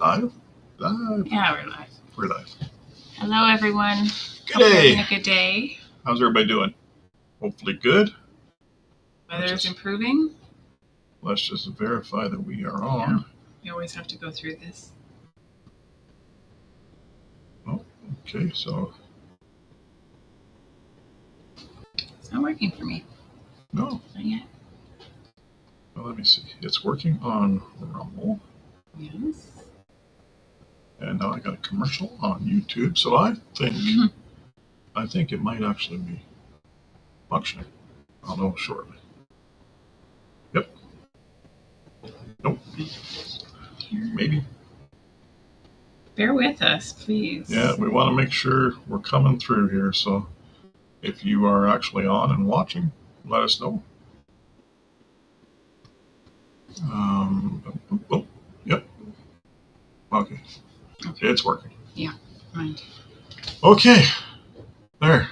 Live? Live? Yeah, we're live. We're live. Hello, everyone. Good day. Having a good day. How's everybody doing? Hopefully good. Weather's improving. Let's just verify that we are on. We always have to go through this. Oh, okay, so. It's not working for me. No. Not yet. Well, let me see. It's working on Rumble. Yes. And now I got a commercial on YouTube, so I think it might actually be functioning. I'll know shortly. Yep. Nope. Maybe. Bear with us, please. Yeah, we want to make sure we're coming through here, so if you are actually on and watching, let us know. Yep. Okay. It's working. Yeah, mind. Okay. There.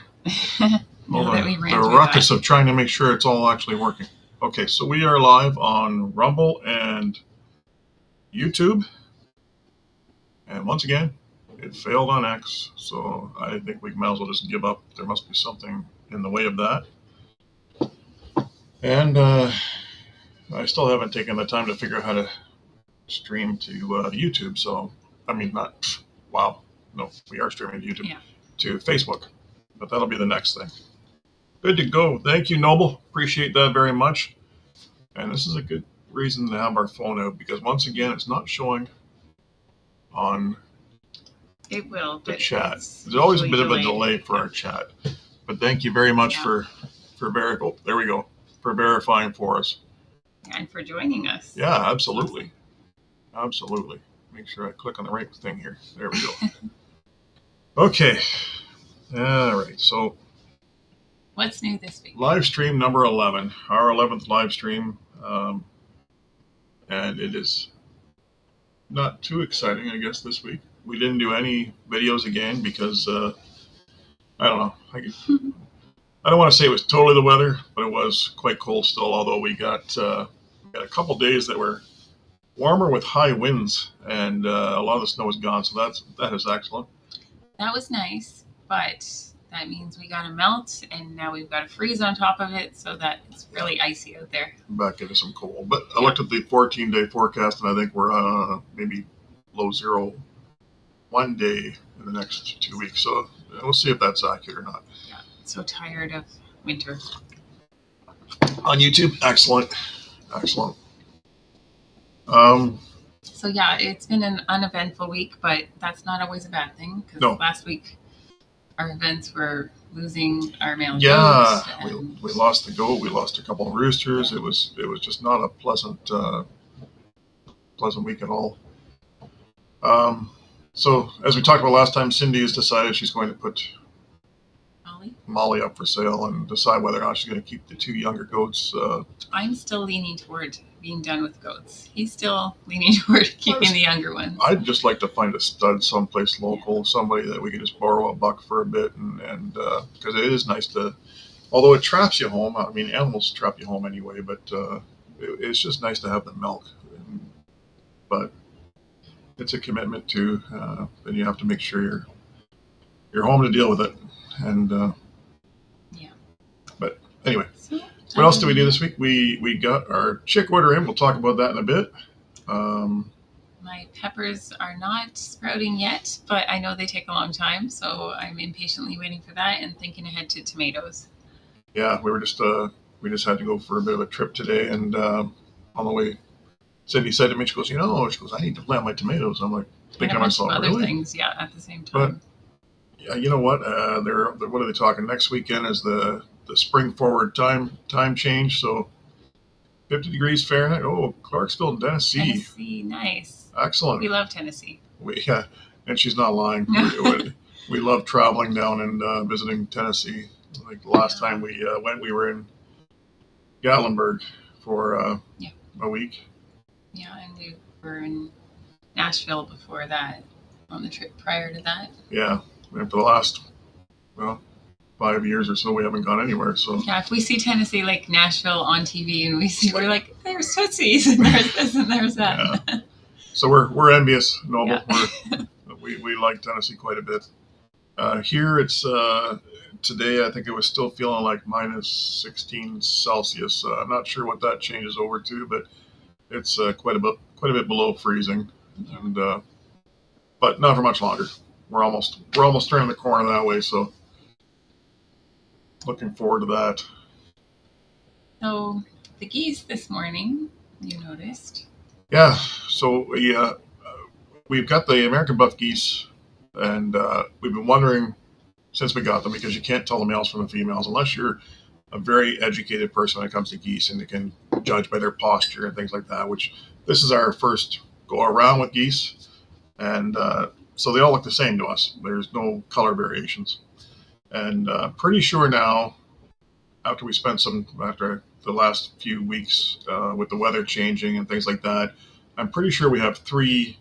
Now that we ran the through ruckus that. of trying to make sure it's all actually working. Okay, so we are live on Rumble and YouTube. And once again, it failed on X, so I think we might as well just give up. There must be something in the way of that. And I still haven't taken the time to figure out how to stream to YouTube. So, I mean, we are streaming to YouTube, to Facebook. But that'll be the next thing. Good to go. Thank you, Noble. Appreciate that very much. And this is a good reason to have our phone out, because once again, it's not showing on It will, the but chat. There's always a bit of a delay for our chat. But thank you very much for there we go, for verifying for us. And for joining us. Yeah, absolutely. Absolutely. Make sure I click on the right thing here. There we go. Okay. All right. So what's new this week? Live stream number 11, our 11th live stream. And it is not too exciting, I guess, this week. We didn't do any videos again because, I don't know. I don't want to say it was totally the weather, but it was quite cold still, although we got a couple days that were warmer with high winds, and a lot of the snow is gone, so that is excellent. That was nice, but that means we got a melt, and now we've got a freeze on top of it, so that it's really icy out there. Back into some cold. But I looked at the 14-day forecast, and I think we're maybe low zero one day in the next 2 weeks, so we'll see if that's accurate or not. Yeah, so tired of winter. On YouTube, excellent. So yeah, it's been an uneventful week, but that's not always a bad thing, because last week our events were losing our male goats. Yeah, we lost the goat. We lost a couple of roosters. Yeah. It was just not a pleasant week at all. So as we talked about last time, Cindy has decided she's going to put Molly up for sale and decide whether or not she's going to keep the two younger goats. I'm still leaning toward being done with goats. He's still leaning toward keeping the younger ones. I'd just like to find a stud someplace local, somebody that we can just borrow $1 for a bit, and because it is nice to, although it traps you home. I mean, animals trap you home anyway, but it's just nice to have the milk. But it's a commitment too. Then you have to make sure you're home to deal with it, and But anyway. What else did we do this week? We got our chick order in. We'll talk about that in a bit. My peppers are not sprouting yet, but I know they take a long time, so I'm impatiently waiting for that and thinking ahead to tomatoes. Yeah, we just had to go for a bit of a trip today, and on the way, Cindy said to me, she goes, I need to plant my tomatoes. I'm like, thinking to myself, other really? Things, at the same time. But yeah, you know what? What are they talking? Next weekend is the spring forward time change, so 50 degrees Fahrenheit. Oh, Clarksville, Tennessee. Tennessee, nice. Excellent. We love Tennessee. And she's not lying. we love traveling down and visiting Tennessee. Like the last time we went, we were in Gatlinburg for a week. Yeah, and we were in Nashville before that, on the trip prior to that. Yeah, and for the last, 5 years or so, we haven't gone anywhere. So yeah, if we see Tennessee, like Nashville on TV, and we're like, there's Tootsies, and there's this, and there's that. So we're envious, Noble. Yeah. We like Tennessee quite a bit. Here it's today. I think it was still feeling like minus 16 Celsius. I'm not sure what that changes over to, but it's quite a bit below freezing, and but not for much longer. We're almost turning the corner that way. So looking forward to that. So the geese this morning, you noticed? Yeah. So we've got the American buff geese, and we've been wondering since we got them, because you can't tell the males from the females unless you're a very educated person when it comes to geese, and you can judge by their posture and things like that, which this is our first go around with geese. And so they all look the same to us. There's no color variations. And pretty sure now, after the last few weeks with the weather changing and things like that, I'm pretty sure we have 3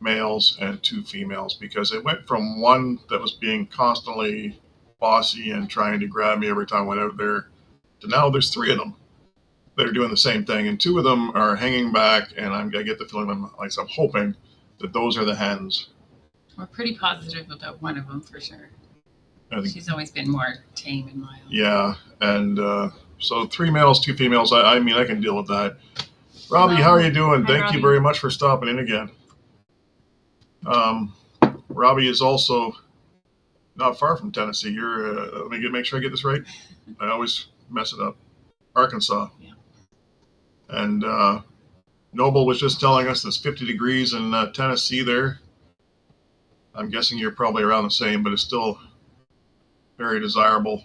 males and 2 females, because it went from one that was being constantly bossy and trying to grab me every time I went out there to now there's 3 of them that are doing the same thing, and 2 of them are hanging back, and I get the feeling, I'm hoping that those are the hens. We're pretty positive about one of them for sure. She's always been more tame and mild. Yeah, and so 3 males, 2 females. I mean, I can deal with that. Robbie, how are you doing? Thank Robbie. You very much for stopping in again. Robbie is also not far from Tennessee. You're, let me make sure I get this right. I always mess it up. Arkansas. Yeah. And Noble was just telling us it's 50 degrees in Tennessee there. I'm guessing you're probably around the same, but it's still very desirable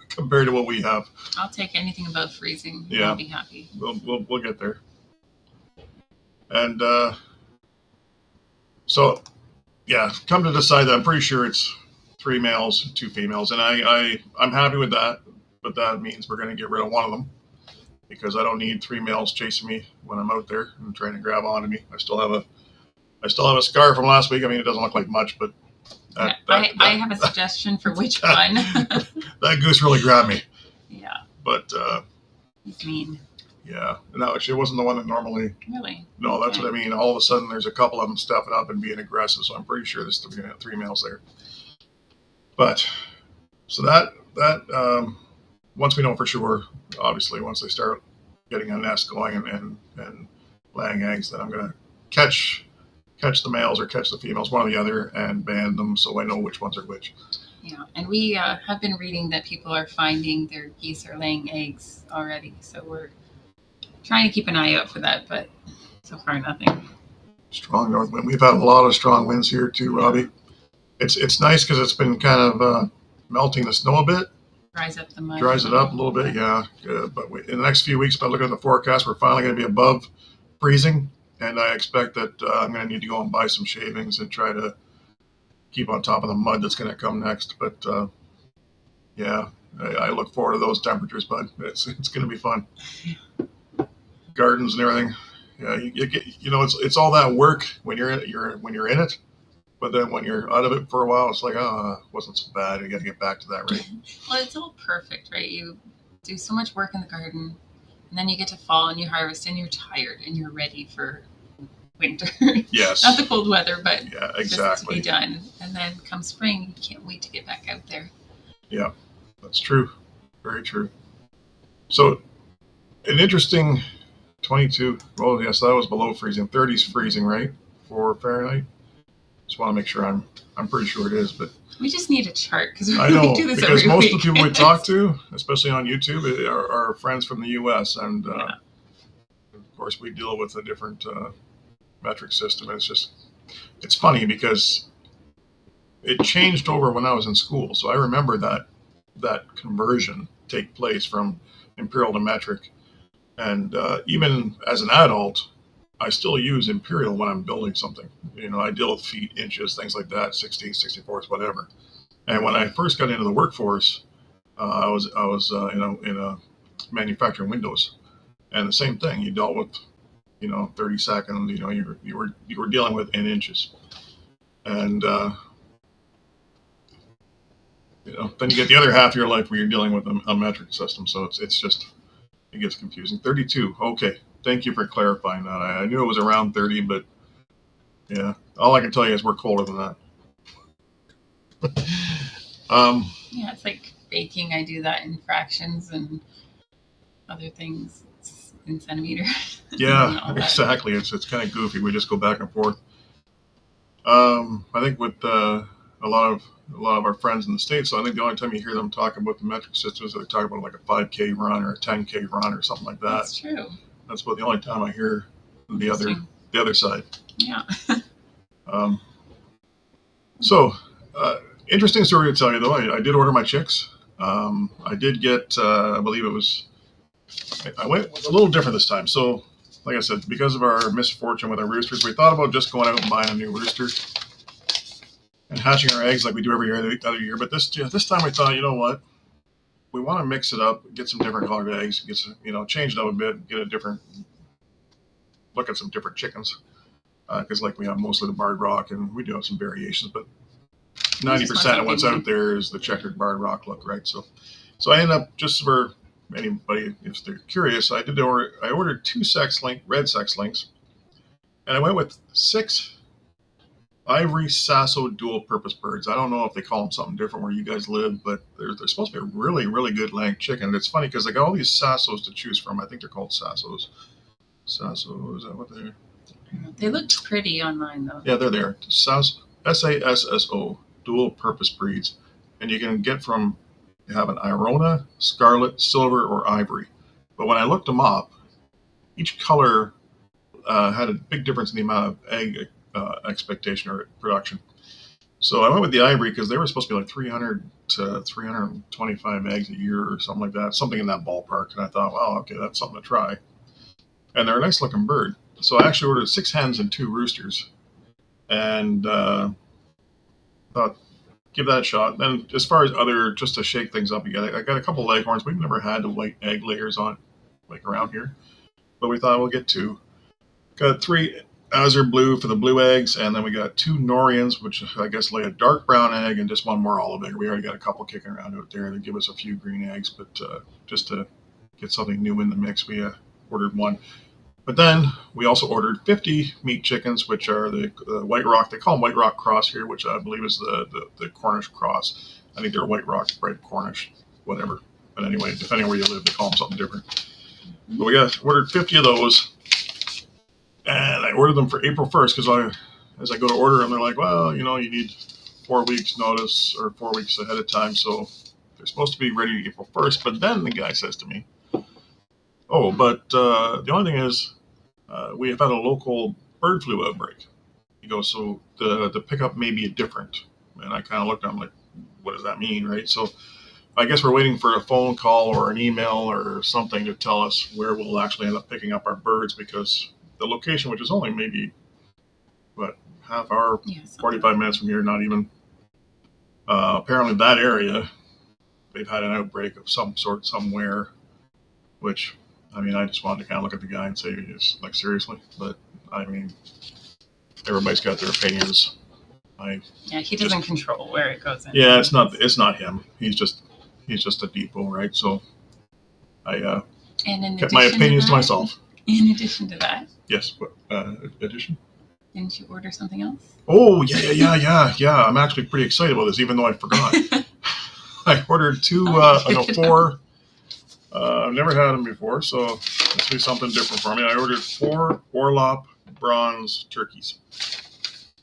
compared to what we have. I'll take anything above freezing. Yeah. I'll be happy. We'll get there. And so, yeah, come to decide that I'm pretty sure it's 3 males, 2 females, and I'm happy with that. But that means we're going to get rid of one of them, because I don't need 3 males chasing me when I'm out there and trying to grab onto me. I still have a scar from last week. I mean, it doesn't look like much, but I have a suggestion for which one. That goose really grabbed me. Yeah. But he's mean. Yeah. No, it wasn't the one that normally. Really? No, that's what I mean. All of a sudden, there's a couple of them stepping up and being aggressive. So I'm pretty sure there's 3 males there. But so that once we know for sure, obviously, once they start getting a nest going and laying eggs, then I'm gonna catch the males or catch the females, one or the other, and band them so I know which ones are which. Yeah, and we have been reading that people are finding their geese are laying eggs already. So we're trying to keep an eye out for that, but so far nothing. Strong north wind. We've had a lot of strong winds here too, Robbie. It's nice because it's been kind of melting the snow a bit. Dries up the mud. Dries it up a little bit, yeah. But in the next few weeks, by looking at the forecast, we're finally going to be above freezing. And I expect that I'm going to need to go and buy some shavings and try to keep on top of the mud that's going to come next. But yeah, I look forward to those temperatures, bud. It's going to be fun. Gardens and everything. Yeah, you get, it's all that work when you're in it, but then when you're out of it for a while, it's like, it wasn't so bad. You got to get back to that, right? Well, it's all perfect, right? You do so much work in the garden, and then you get to fall and you harvest, and you're tired and you're ready for winter. Yes. Not the cold weather, but yeah, exactly. just to be done. And then come spring, you can't wait to get back out there. Yeah, that's true. Very true. So, an interesting 22. Oh, yes, that was below freezing. 30's freezing, right? For Fahrenheit. Just want to make sure I'm pretty sure it is, but we just need a chart because we I know, do this because every most week. of the people we talk to, especially on YouTube, are friends from the U.S. and of course we deal with a different metric system. And it's funny because it changed over when I was in school, so I remember that conversion take place from imperial to metric, and even as an adult, I still use imperial when I'm building something. I deal with feet, inches, things like that, 16, 64ths, whatever. And when I first got into the workforce, I was in manufacturing windows, and the same thing. You dealt with 30 seconds. You were dealing with in inches, and then you get the other half of your life where you're dealing with a metric system. So it's just, it gets confusing. 32. Okay. Thank you for clarifying that. I knew it was around 30, but Yeah. All I can tell you is we're colder than that. Yeah, it's like baking. I do that in fractions and other things in centimeters. Yeah, exactly. It's kind of goofy. We just go back and forth. I think with a lot of our friends in the States, so I think the only time you hear them talk about the metric systems, they're talking about like a 5K run or a 10K run or something like that. That's true. That's about the only time I hear the other side. Yeah. So, interesting story to tell you though. I did order my chicks. I did get, I believe it was, I went a little different this time. So, like I said, because of our misfortune with our roosters, we thought about just going out and buying a new rooster and hatching our eggs like we do every other year. But this time we thought, you know what? We want to mix it up, get some different colored eggs, get some, change it up a bit, get a different look at some different chickens. Because like we have mostly the barred rock, and we do have some variations, but 90% of what's out there is the checkered barred rock look, right? So I ended up, just for anybody if they're curious, I ordered 2 red sex links, and I went with 6 ivory sasso dual purpose birds. I don't know if they call them something different where you guys live, but they're supposed to be a really, really good laying chicken. And it's funny because they got all these sassos to choose from. I think they're called sassos. Sasso, is that what they're? They looked pretty online though. Yeah, they're there. SASSO, dual purpose breeds. And you can get from, you have an Irona, Scarlet, Silver, or Ivory. But when I looked them up, each color had a big difference in the amount of egg expectation or production. So I went with the Ivory because they were supposed to be like 300 to 325 eggs a year or something like that, something in that ballpark. And I thought, well, okay, that's something to try. And they're a nice looking bird. So I actually ordered 6 hens and 2 roosters, and thought, give that a shot. Then as far as just to shake things up again, I got a couple leghorns. We've never had the white egg layers on, like around here, but we thought we'll get 2. Got 3 azure blue for the blue eggs, and then we got 2 Norians, which I guess lay a dark brown egg, and just 1 more olive egg. We already got a couple kicking around out there that give us a few green eggs, but just to get something new in the mix, we ordered 1. But then we also ordered 50 meat chickens, which are the White Rock. They call them White Rock Cross here, which I believe is the Cornish cross. I think they're White Rock bred Cornish, whatever. But anyway, depending on where you live, they call them something different. But we ordered 50 of those, and I ordered them for April 1st because as I go to order them, they're like, well, you need 4 weeks notice or 4 weeks ahead of time, so they're supposed to be ready April 1st. But then the guy says to me, oh, but the only thing is, we have had a local bird flu outbreak. He goes, so the pickup may be different. And I kind of looked at him like, what does that mean, right? So I guess we're waiting for a phone call or an email or something to tell us where we'll actually end up picking up our birds, because the location, which is only maybe, half hour, 45 minutes from here, not even. Apparently that area, they've had an outbreak of some sort somewhere, which... I just wanted to kind of look at the guy and say, like, seriously? But, everybody's got their opinions. He doesn't control where it goes in. Yeah, it's not him. He's just a depot, right? So I kept my opinions to myself. In addition to that? Yes, what, addition? Didn't you order something else? Oh, yeah. I'm actually pretty excited about this, even though I forgot. I ordered 4... I've never had them before, so this will be something different for me. I ordered 4 Orlop bronze turkeys.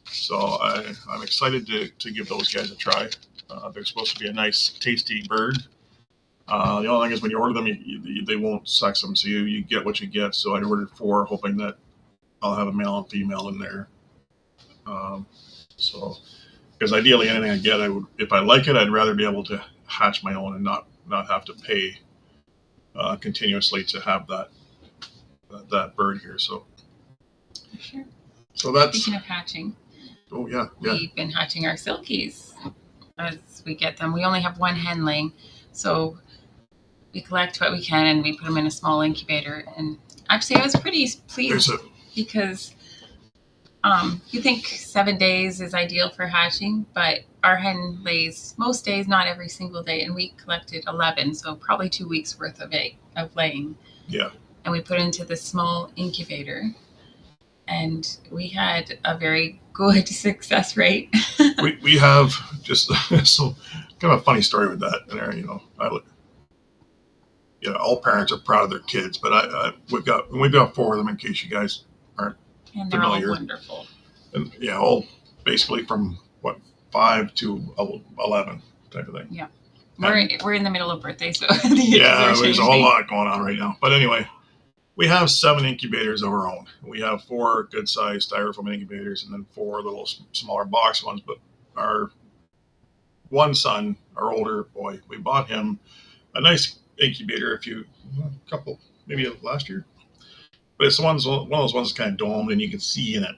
So I'm excited to give those guys a try. They're supposed to be a nice, tasty bird. The only thing is when you order them, they won't sex them, so you get what you get. So I ordered 4, hoping that I'll have a male and female in there. Because ideally anything I get, if I like it, I'd rather be able to hatch my own and not have to pay continuously to have that bird here. So sure. So that's speaking of hatching. Oh yeah. We've been hatching our silkies as we get them. We only have 1 hen laying, so we collect what we can and we put them in a small incubator. And actually, I was pretty pleased because you think 7 days is ideal for hatching, but our hen lays most days, not every single day, and we collected 11, so probably 2 weeks worth of laying. Yeah. And we put it into this small incubator, and we had a very good success rate. we have just so kind of a funny story with that. And all parents are proud of their kids, but we've got 4 of them in case you guys aren't and they're familiar. all wonderful. And all basically from 5 to 11 type of thing. Yeah. We're in the middle of birthday, so there's a whole lot going on right now. But anyway, we have 7 incubators of our own. We have 4 good-sized styrofoam incubators, and then 4 little smaller box ones. But our one son, our older boy, we bought him a nice incubator maybe last year. But it's one of those ones that's kind of domed, and you can see in it.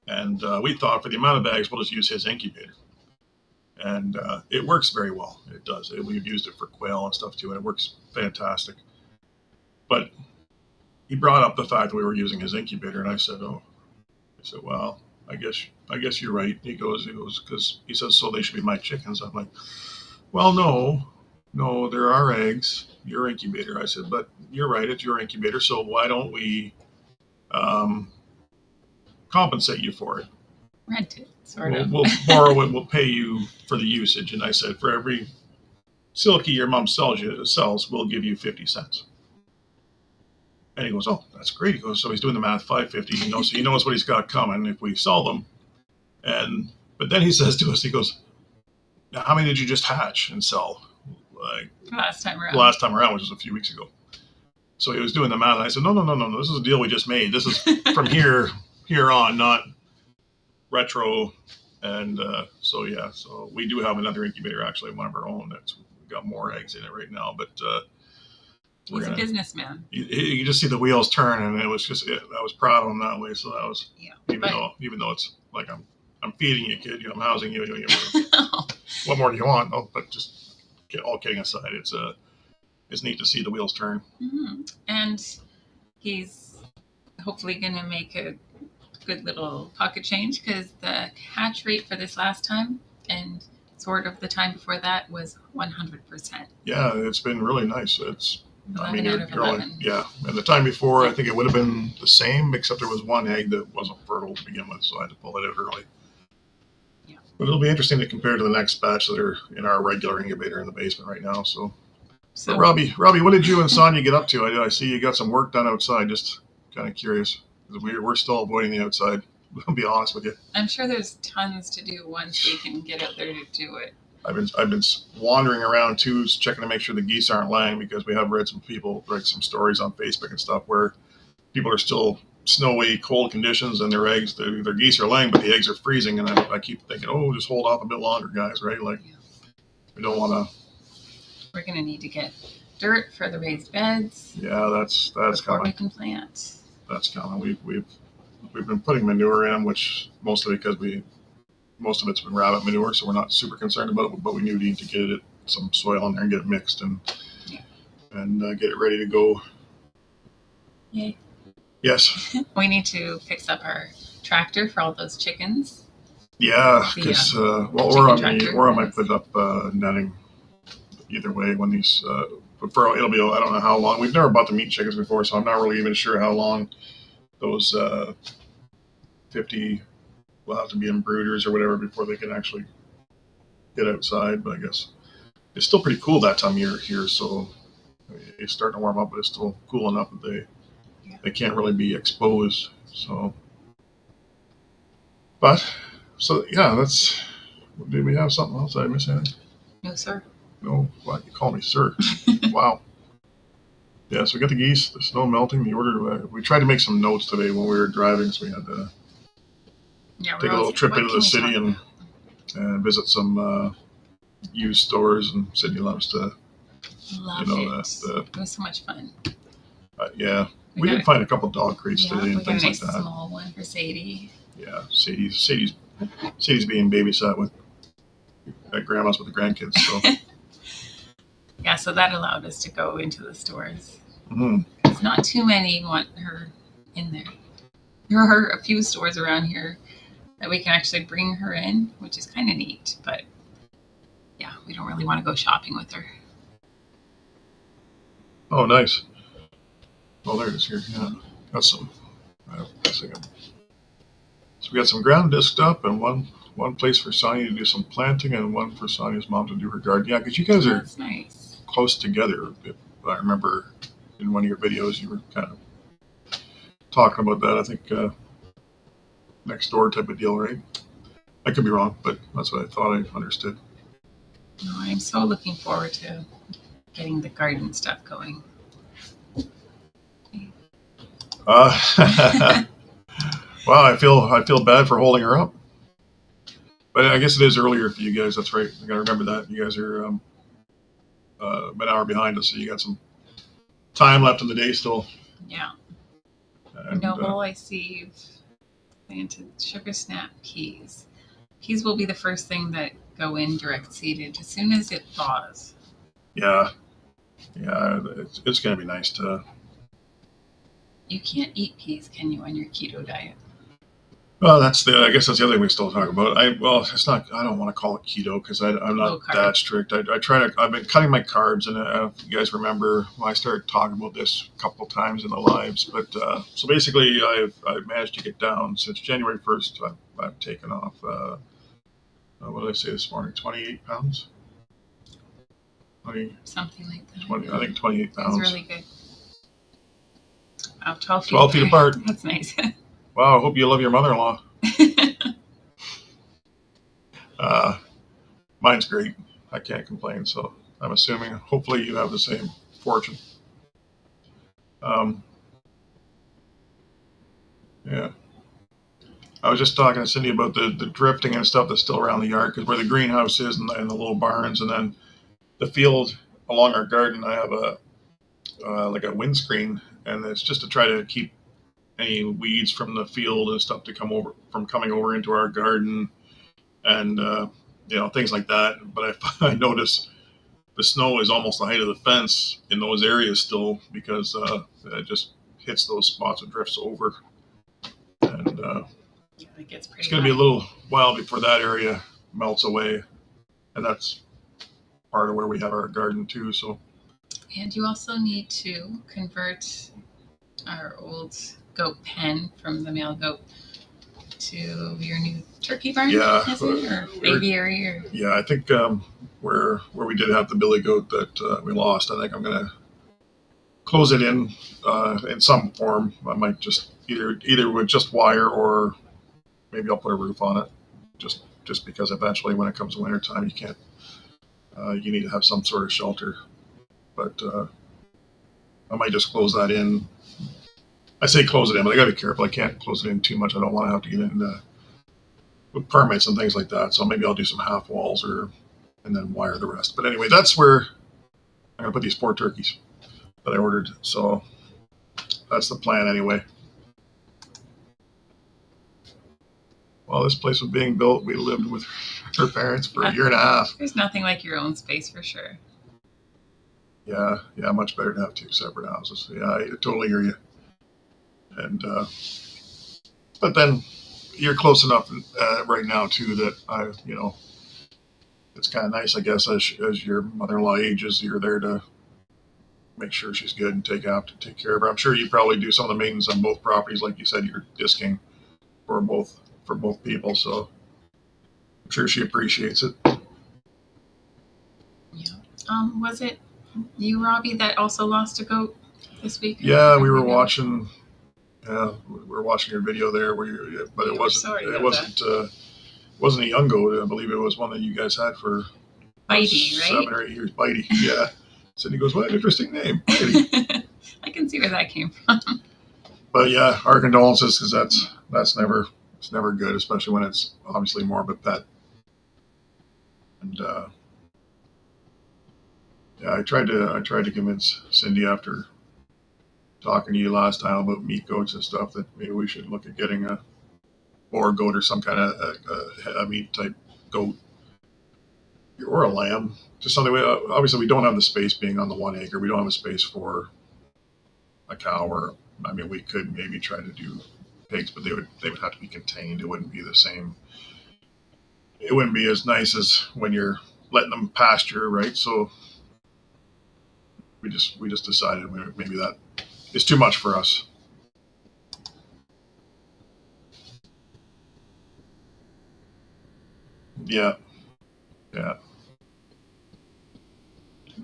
And we thought for the amount of bags, we'll just use his incubator. And it works very well. It does. We've used it for quail and stuff too, and it works fantastic. But he brought up the fact that we were using his incubator, and I said, well, I guess you're right. He goes, because he says, so they should be my chickens. I'm like, well, no, there are eggs. Your incubator. I said, but you're right. It's your incubator. So why don't we compensate you for it? Rent it, sort of. We'll borrow it. We'll pay you for the usage. And I said, for every silky your mom sells, we'll give you 50 cents. And he goes, oh, that's great. He goes, so he's doing the math, $5.50. He knows what he's got coming if we sell them. But then he says to us, he goes, now how many did you just hatch and sell? Like last time around, which was a few weeks ago. So he was doing the math, and I said, no. This is a deal we just made. This is from here on, not retro. And so we do have another incubator, actually, one of our own. We've got more eggs in it right now, but he's a businessman. You just see the wheels turn, and it was just I was proud of him that way. So that was even though it's like I'm feeding you, kid. I'm housing you. What more do you want? Oh, but just all kidding aside, it's neat to see the wheels turn. Mm-hmm. And he's hopefully going to make a good little pocket change, because the hatch rate for this last time and sort of the time before that was 100%. Yeah, it's been really nice. It's 11 out of 11. Yeah, and the time before, I think it would have been the same, except there was one egg that wasn't fertile to begin with, so I had to pull it out early. Yeah. But it'll be interesting to compare to the next batch that are in our regular incubator in the basement right now. So Robbie, what did you and Sonia get up to? I see you got some work done outside. Just kind of curious, because we're still avoiding the outside. I'll be honest with you. I'm sure there's tons to do once we can get out there to do it. I've been wandering around too, checking to make sure the geese aren't laying, because we have read some stories on Facebook and stuff where people are still snowy, cold conditions, and their geese are laying, but the eggs are freezing. And I keep thinking, just hold off a bit longer, guys, right? Like, we don't want to. We're going to need to get dirt for the raised beds. Yeah, that's before coming. We can plant. That's coming. We've been putting manure in, which mostly because most of it's been rabbit manure, so we're not super concerned about it, but we need to get some soil in there and get it mixed and get it ready to go. Yay. Yes. We need to fix up our tractor for all those chickens. Yeah, because or I might put up netting. Either way, when these it'll be, I don't know how long. We've never bought the meat chickens before, so I'm not really even sure how long those 50 will have to be in brooders or whatever before they can actually get outside. But I guess it's still pretty cool that time of year here, so it's starting to warm up, but it's still cool enough that they can't really be exposed. So, that's. Did we have something else? Did I miss anything? No, sir. No, why you call me sir? Wow. Yeah, so we got the geese, the snow melting, the order. We tried to make some notes today when we were driving, so we had to take a little trip into the city and visit some used stores, and Sydney loves to. Love it. It was so much fun. We did find a couple dog crates today and things like that. We got a nice small one for Sadie. Yeah, Sadie's being babysat at grandma's with the grandkids, so. Yeah, so that allowed us to go into the stores. Mm-hmm. It's not too many want her in there. There are a few stores around here that we can actually bring her in, which is kind of neat. But yeah, we don't really want to go shopping with her. Oh, nice. Oh, there it is here. Yeah, got some. So we got some ground disked up, and one place for Sonia to do some planting, and one for Sonia's mom to do her garden. Yeah, because you guys are nice. Close together. If I remember in one of your videos, you were kind of talking about that. I think next door type of deal, right? I could be wrong, but that's what I thought I understood. No, I'm so looking forward to getting the garden stuff going. Wow, I feel bad for holding her up, but I guess it is earlier for you guys. That's right. I gotta remember that you guys are an hour behind us, so you got some time left in the day still. Yeah. And, I see planted sugar snap peas. Peas will be the first thing that go in direct seeded as soon as it thaws. Yeah, it's gonna be nice to. You can't eat peas, can you, on your keto diet? Well, I guess that's the other thing we still talk about. It's not. I don't want to call it keto because I'm not that strict. I've been cutting my carbs, and if you guys remember, I started talking about this a couple of times in the lives. But so basically, I've managed to get down since January 1st. I've taken off. What did I say this morning? 28 pounds. 20, something like that. 20, I think 28 pounds. That's really good. Oh, 12 feet apart. That's nice. Wow, I hope you love your mother-in-law. Mine's great. I can't complain, so I'm assuming, hopefully you have the same fortune. Yeah. I was just talking to Cindy about the drifting and stuff that's still around the yard, because where the greenhouse is and the little barns, and then the field along our garden, I have like a windscreen, and it's just to try to keep any weeds from the field and stuff coming over into our garden, and things like that. But I notice the snow is almost the height of the fence in those areas still, because it just hits those spots and drifts over, and it's going to be a little while before that area melts away, and that's part of where we have our garden too. So, and you also need to convert our old goat pen from the male goat to your new turkey barn, or aviary, or yeah, I think where we did have the billy goat that we lost, I think I'm gonna close it in some form. I might just either with just wire, or maybe I'll put a roof on it, just because eventually when it comes to winter time, you can't you need to have some sort of shelter. But I might just close that in. I say close it in, but I got to be careful. I can't close it in too much. I don't want to have to get into with permits and things like that. So maybe I'll do some half walls and then wire the rest. But anyway, that's where I'm gonna put these 4 turkeys that I ordered. So that's the plan anyway. While this place was being built, we lived with her parents for a year and a half. There's nothing like your own space for sure. Yeah, much better to have 2 separate houses. Yeah, I totally hear you. And but then you're close enough right now too that it's kind of nice, I guess, as your mother-in-law ages, you're there to make sure she's good and take care of her. I'm sure you probably do some of the maintenance on both properties, like you said, you're disking for both people, so I'm sure she appreciates it. Yeah. Was it you, Robbie, that also lost a goat this week? Yeah, we were watching. Yeah, we were watching your video there, but it wasn't a young goat. I believe it was one that you guys had for Bitey, 7 or 8 years. Bitey, yeah. Cindy goes, "What an interesting name, Bitey." I can see where that came from. But yeah, our condolences, because it's never good, especially when it's obviously more of a pet. And yeah, I tried to convince Cindy after talking to you last time about meat goats and stuff that maybe we should look at getting a boar goat or some kind of a meat type goat, or a lamb, just something. Obviously, we don't have the space being on the 1 acre. We don't have a space for a cow, or we could maybe try to do pigs, but they would have to be contained. It wouldn't be the same. It wouldn't be as nice as when you're letting them pasture, right? So we just decided maybe that is too much for us. Yeah. Yeah.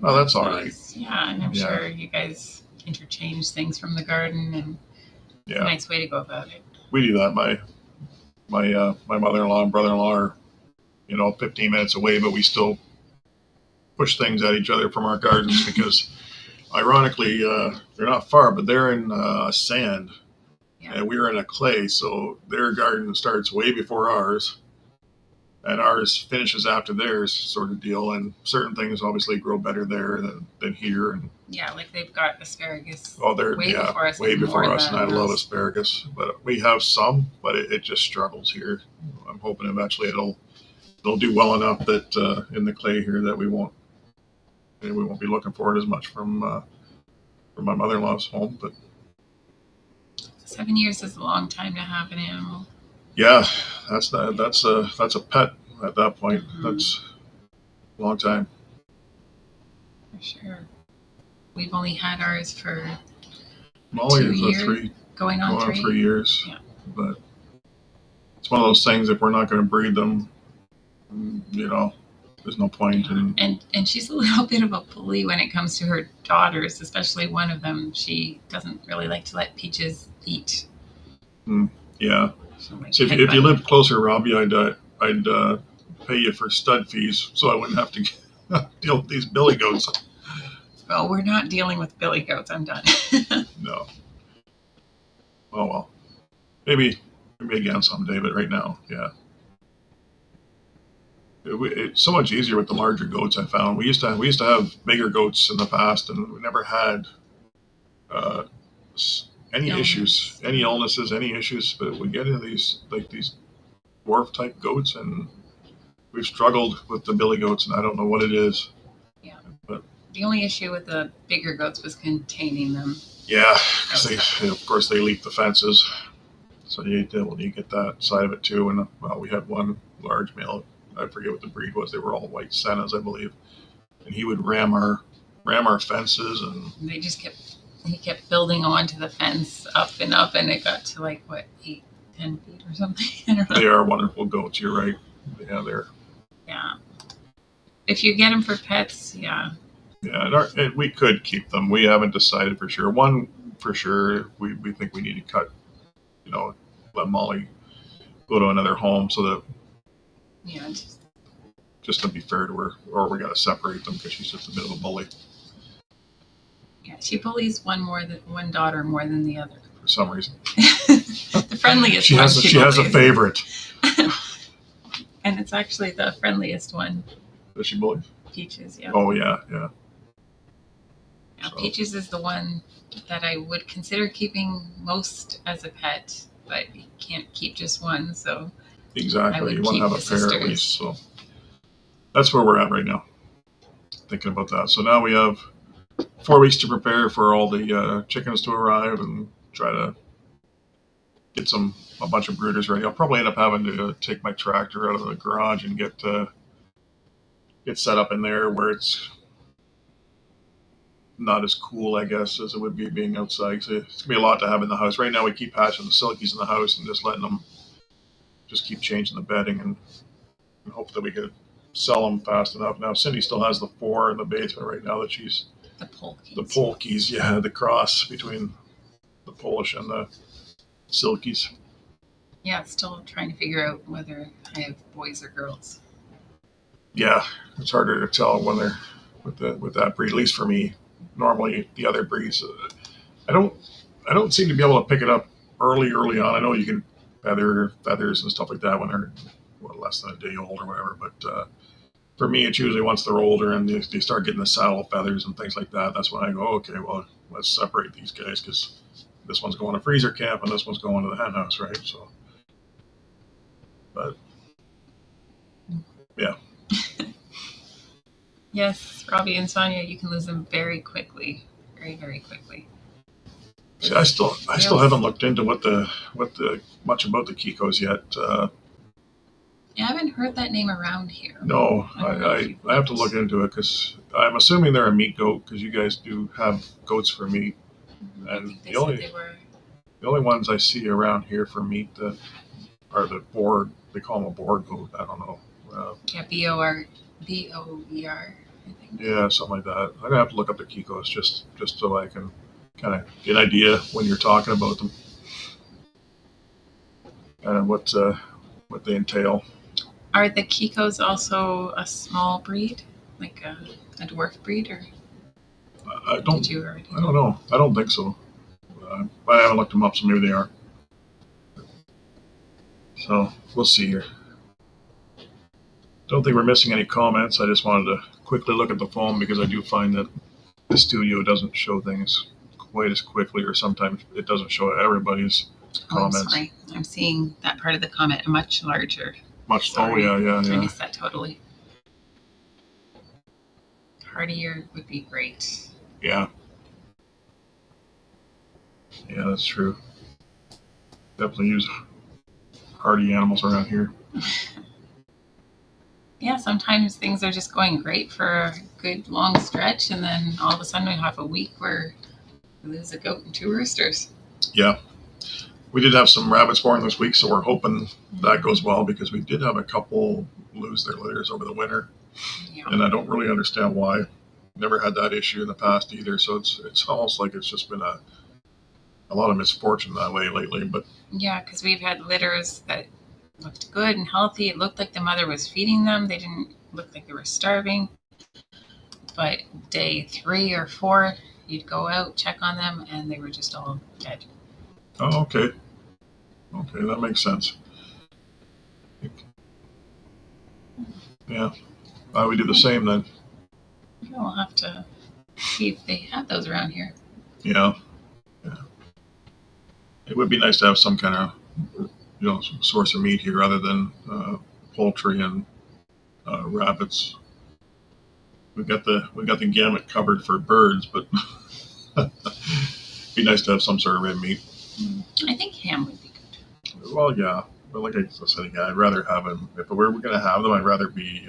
Oh, that's all right. Yeah, and I'm sure you guys interchange things from the garden, and it's a nice way to go about it. We do that. My mother-in-law and brother-in-law are, 15 minutes away, but we still push things at each other from our gardens because, ironically, they're not far, but they're in sand, and we're in a clay, so their garden starts way before ours, and ours finishes after theirs, sort of deal. And certain things obviously grow better there than here. And like they've got asparagus. Oh, they're way before us, and I love asparagus, but we have some, but it just struggles here. I'm hoping eventually it'll do well enough that in the clay here that we won't be looking for it as much from my mother-in-law's home. But 7 years is a long time to have an animal. Yeah, that's a pet at that point. Mm-hmm. That's a long time. For sure. We've only had ours for Molly 2 years. Going on 3 years. Yeah. But it's one of those things, if we're not going to breed them, there's no point. And she's a little bit of a bully when it comes to her daughters, especially one of them. She doesn't really like to let Peaches eat. Yeah. So if you lived closer, Robbie, I'd pay you for stud fees so I wouldn't have to deal with these billy goats. Well, we're not dealing with billy goats. I'm done. No. Oh well. Maybe again someday, but right now, yeah. It's so much easier with the larger goats. I found we used to have bigger goats in the past, and we never had any issues, any illnesses, any issues. But we get into these dwarf type goats, and we've struggled with the billy goats, and I don't know what it is. Yeah. But the only issue with the bigger goats was containing them. Yeah, because they leap the fences, so you get that side of it too. And we had one large male. I forget what the breed was. They were all white Sennas, I believe, and he would ram our fences, and he kept building onto the fence up and up, and it got to 8-10 feet or something. I don't know. They are wonderful goats. You're right. Yeah, they're. Yeah. If you get them for pets, yeah. Yeah, and we could keep them. We haven't decided for sure. One for sure, we think we need to cut. Let Molly go to another home so that. Yeah. Just to be fair to her, or we got to separate them because she's just a bit of a bully. Yeah, she bullies one daughter more than the other. For some reason. The friendliest one. She has a favorite. And it's actually the friendliest one. Does she bully? Peaches, yeah. Oh, yeah. Now, so. Peaches is the one that I would consider keeping most as a pet, but you can't keep just one, so. Exactly. You want to have a pair at least. So that's where we're at right now. Thinking about that. So now we have 4 weeks to prepare for all the chickens to arrive and try to get a bunch of brooders ready. I'll probably end up having to take my tractor out of the garage and get set up in there where it's not as cool, I guess, as it would be being outside. So it's gonna be a lot to have in the house. Right now we keep hatching the silkies in the house and just letting them just keep changing the bedding and hope that we could sell them fast enough. Now Cindy still has the 4 in the basement right now that she's the polkies. The polkies, yeah, the cross between the Polish and the silkies. Yeah, still trying to figure out whether I have boys or girls. Yeah, it's harder to tell when they're with that breed. At least for me, normally the other breeds, I don't seem to be able to pick it up early on. I know you can feathers and stuff like that when they're less than a day old or whatever, but for me it's usually once they're older and they start getting the saddle feathers and things like that. That's when I go, okay, well, let's separate these guys because this one's going to freezer camp and this one's going to the hen house, right? So, but yeah. Yes, Robbie and Sonia, you can lose them very quickly, very, very quickly. See, I still haven't looked into what the much about the Kikos yet. I haven't heard that name around here. No, I have to look into it because I'm assuming they're a meat goat because you guys do have goats for meat, and the only ones I see around here for meat that are the boar. They call them a boar goat. I don't know. BOVR, I think. Yeah, something like that. I'm gonna have to look up the Kikos just so I can kind of get an idea when you're talking about them and what they entail. Are the Kikos also a small breed, like a dwarf breed, or did you already? I don't know. I don't think so. I haven't looked them up, so maybe they are. So we'll see here. Don't think we're missing any comments. I just wanted to quickly look at the phone because I do find that the studio doesn't show things quite as quickly, or sometimes it doesn't show everybody's comments. I'm sorry. I'm seeing that part of the comment much larger. Oh, yeah. I missed that totally. Hardier would be great. Yeah. Yeah, that's true. Definitely use hardy animals around here. Yeah, sometimes things are just going great for a good long stretch, and then all of a sudden we have a week where we lose a goat and 2 roosters. Yeah. We did have some rabbits born this week, so we're hoping that goes well, because we did have a couple lose their litters over the winter. Yeah. And I don't really understand why. Never had that issue in the past either, so it's almost like it's just been a lot of misfortune that way lately. But yeah, because we've had litters that looked good and healthy. It looked like the mother was feeding them. They didn't look like they were starving. But day 3 or 4, you'd go out, check on them, and they were just all dead. Oh, okay. Okay, that makes sense. Yeah. We do the same then. Yeah, we'll have to see if they have those around here. Yeah. It would be nice to have some kind of, source of meat here other than poultry and rabbits. We got the gamut covered for birds, but it'd be nice to have some sort of red meat. I think ham would be good. Well, yeah, but like I said again, I'd rather have them. If we were going to have them, I'd rather be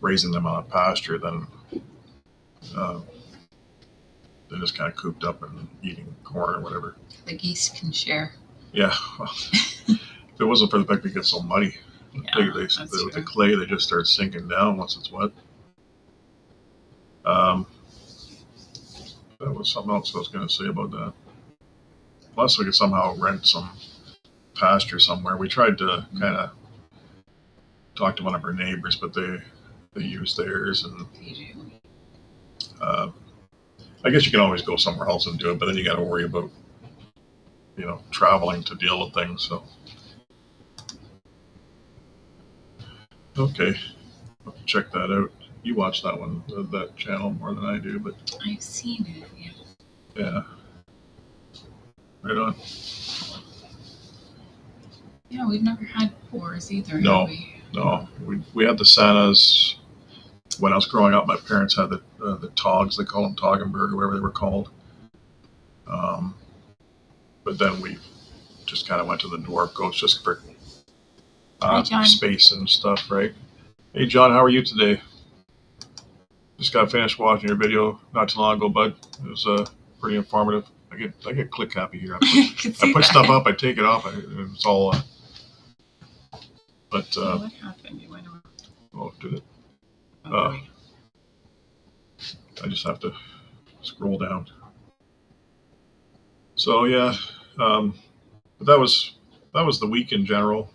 raising them on a pasture than they're just kind of cooped up and eating corn or whatever. The geese can share. Yeah. Well, if it wasn't for the fact they get so muddy, the clay, they just start sinking down once it's wet. That was something else I was going to say about that. Unless we could somehow rent some pasture somewhere. We tried to kind of talk to one of our neighbors, but they use theirs, and I guess you can always go somewhere else and do it, but then you got to worry about traveling to deal with things. So okay, I'll check that out. You watch that one, that channel, more than I do, but I've seen it. Yeah. Right on. Yeah, we've never had boars either. No. We had the Santas when I was growing up. My parents had the Togs. They call them Toggenburg or whatever they were called. But then we just kind of went to the dwarf goats just for space and stuff, right? Hey, John, how are you today? Just got finished watching your video not too long ago, bud. It was pretty informative. I get click happy here. I put stuff up, I take it off. It's all. What happened? You went around. Oh, did it? Okay. I just have to scroll down. So yeah, but that was the week in general.